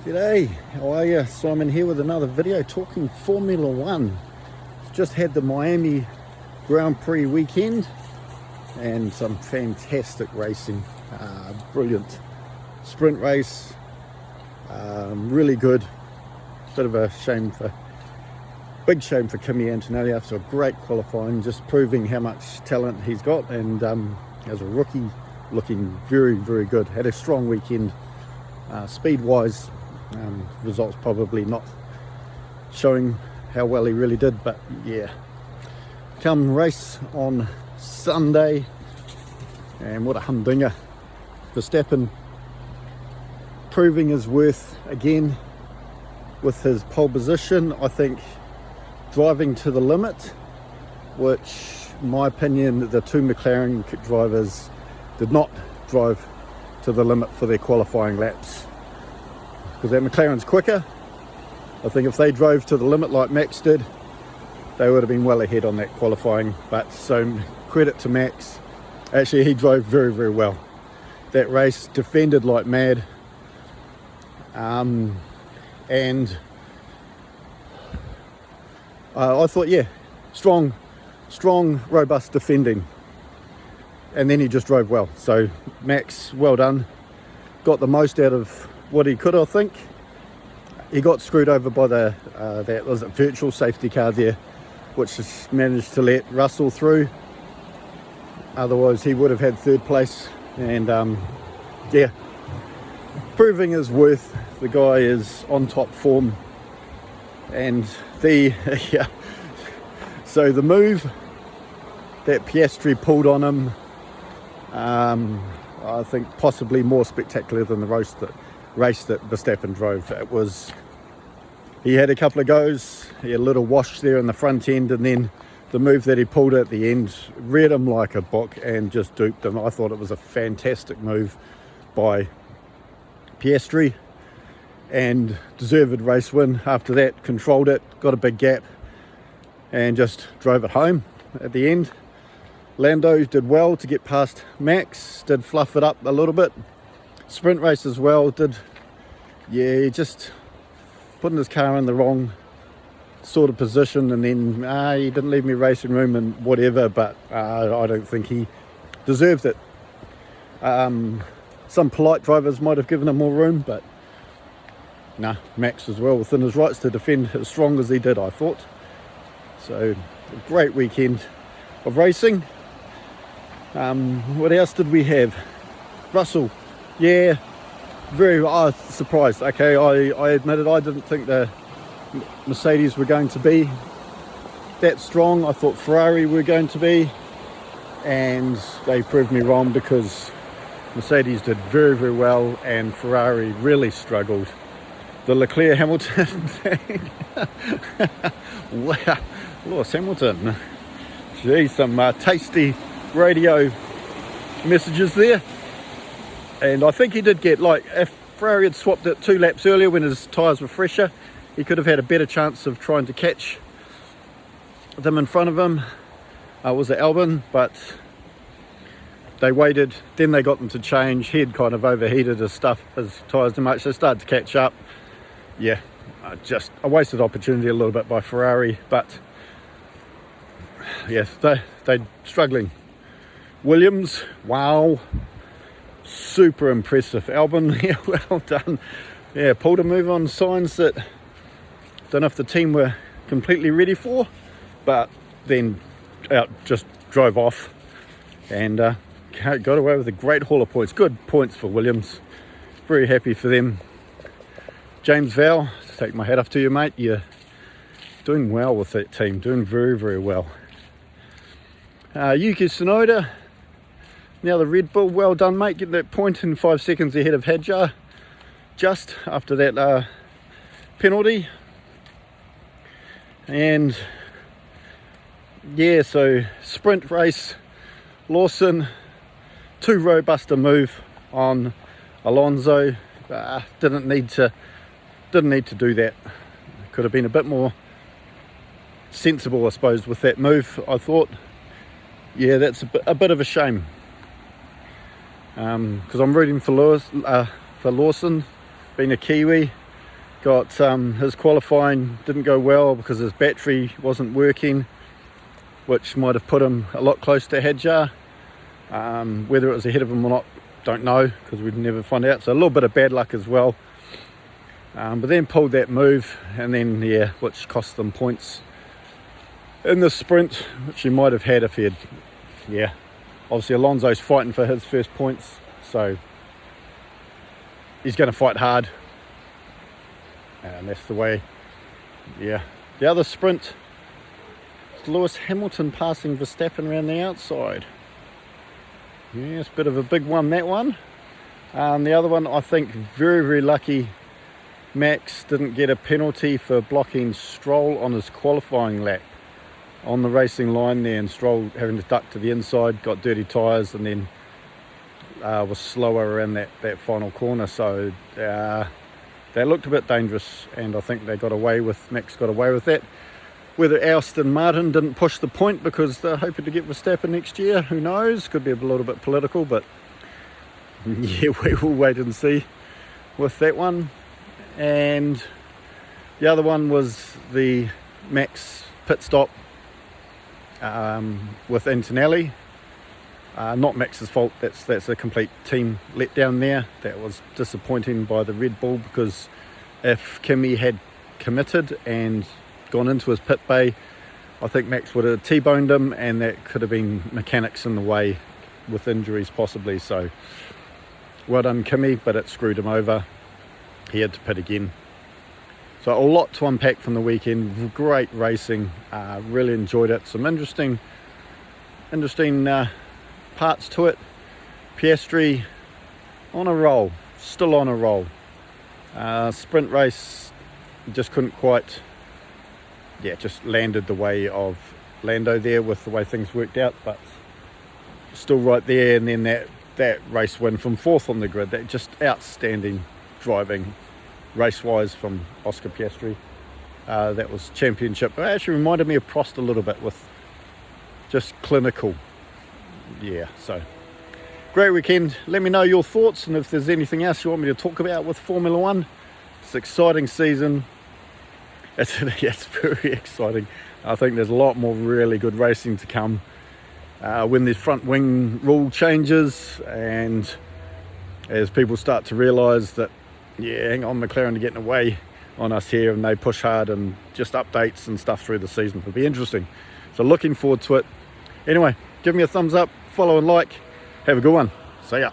G'day, how are you? Simon here with another video talking Formula One. Just had the Miami Grand Prix weekend and some fantastic racing. Brilliant sprint race, really good. Bit of a big shame for Kimi Antonelli after a great qualifying, just proving how much talent he's got, and as a rookie looking very, very good. Had a strong weekend. Speed wise, results probably not showing how well he really did, but yeah, come race on Sunday, and what a humdinger. Verstappen proving his worth again with his pole position. I think driving to the limit, which in my opinion the two McLaren drivers did not drive to the limit for their qualifying laps, because that McLaren's quicker. I think if they drove to the limit like Max did, they would have been well ahead on that qualifying. But so credit to Max. Actually, he drove very, very well that race, defended like mad, and I thought, yeah, strong, robust defending, and then he just drove well. So Max, well done, got the most out of what he could. I think he got screwed over by that was a virtual safety car there, which has managed to let Russell through. Otherwise he would have had third place. And yeah, proving his worth. The guy is on top form. And yeah, so the move that Piastri pulled on him, I think possibly more spectacular than the race that Verstappen drove. It was, he had a couple of goes, he had a little wash there in the front end, and then the move that he pulled at the end read him like a book and just duped him. I thought it was a fantastic move by Piastri, and deserved race win. After that, controlled it, got a big gap, and just drove it home at the end. Lando did well to get past Max, did fluff it up a little bit. Sprint race as well, he just putting his car in the wrong sort of position, and then he didn't leave me racing room and whatever, but I don't think he deserved it. Some polite drivers might have given him more room, but nah, Max as well within his rights to defend as strong as he did, I thought. So a great weekend of racing. What else did we have? Russell, yeah, very surprised. Okay, I admitted I didn't think the Mercedes were going to be that strong. I thought Ferrari were going to be, and they proved me wrong, because Mercedes did very, very well and Ferrari really struggled. The Leclerc-Hamilton thing, wow, Lewis Hamilton, gee, some tasty radio messages there. And I think he did get, like, if Ferrari had swapped it 2 laps earlier when his tyres were fresher, he could have had a better chance of trying to catch them in front of him. Was it Albon? But they waited, then they got them to change. He had kind of overheated his tyres too much. They started to catch up. Yeah, just a wasted opportunity a little bit by Ferrari, but yes, they're struggling. Williams, wow, super impressive. Albon, yeah, well done. Yeah, pulled a move on Sainz that don't know if the team were completely ready for, but then just drove off and got away with a great haul of points. Good points for Williams. Very happy for them. James Vowles, take my hat off to you, mate. You're doing well with that team, doing very, very well. Yuki Tsunoda, now the Red Bull, well done, mate. Getting that point in 5 seconds ahead of Hadjar, just after that penalty. And yeah, so sprint race, Lawson, too robust a move on Alonso. Didn't need to do that. Could have been a bit more sensible, I suppose, with that move, I thought. Yeah, that's a bit of a shame. because I'm rooting for Lawson, being a Kiwi. got his qualifying didn't go well because his battery wasn't working, which might have put him a lot closer to Hadjar. Whether it was ahead of him or not, don't know, because we'd never find out. So a little bit of bad luck as well. But then pulled that move, and then which cost them points in the sprint, which he might have had if he had, obviously Alonso's fighting for his first points, so he's going to fight hard, and that's the way. The other sprint, Lewis Hamilton passing Verstappen around the outside. It's a bit of a big one, that one. The other one, I think, very, very lucky. Max didn't get a penalty for blocking Stroll on his qualifying lap on the racing line there, and Stroll having to duck to the inside, got dirty tyres, and then was slower around that final corner. So they looked a bit dangerous, and I think Max got away with that. Whether Aston Martin didn't push the point because they're hoping to get Verstappen next year, who knows? Could be a little bit political, but we will wait and see with that one. And the other one was the Max pit stop with Antonelli. Not Max's fault, that's a complete team letdown there. That was disappointing by the Red Bull, because if Kimi had committed and gone into his pit bay, I think Max would have T-boned him, and that could have been mechanics in the way with injuries possibly. So well done Kimi, but it screwed him over. He had to pit again. So a lot to unpack from the weekend. Great racing, really enjoyed it. Some interesting parts to it. Piastri on a roll, still on a roll. Sprint race just couldn't quite, just landed the way of Lando there with the way things worked out, but still right there. And then that race win from fourth on the grid, that just outstanding driving race-wise from Oscar Piastri. That was championship. It actually reminded me of Prost a little bit, with just clinical. So great weekend. Let me know your thoughts, and if there's anything else you want me to talk about with Formula One. It's an exciting season. It's very exciting. I think there's a lot more really good racing to come when the front wing rule changes, and as people start to realise that hang on, McLaren are getting away on us here, and they push hard, and just updates and stuff through the season. It'll be interesting. So looking forward to it. Anyway, give me a thumbs up, follow and like. Have a good one. See ya.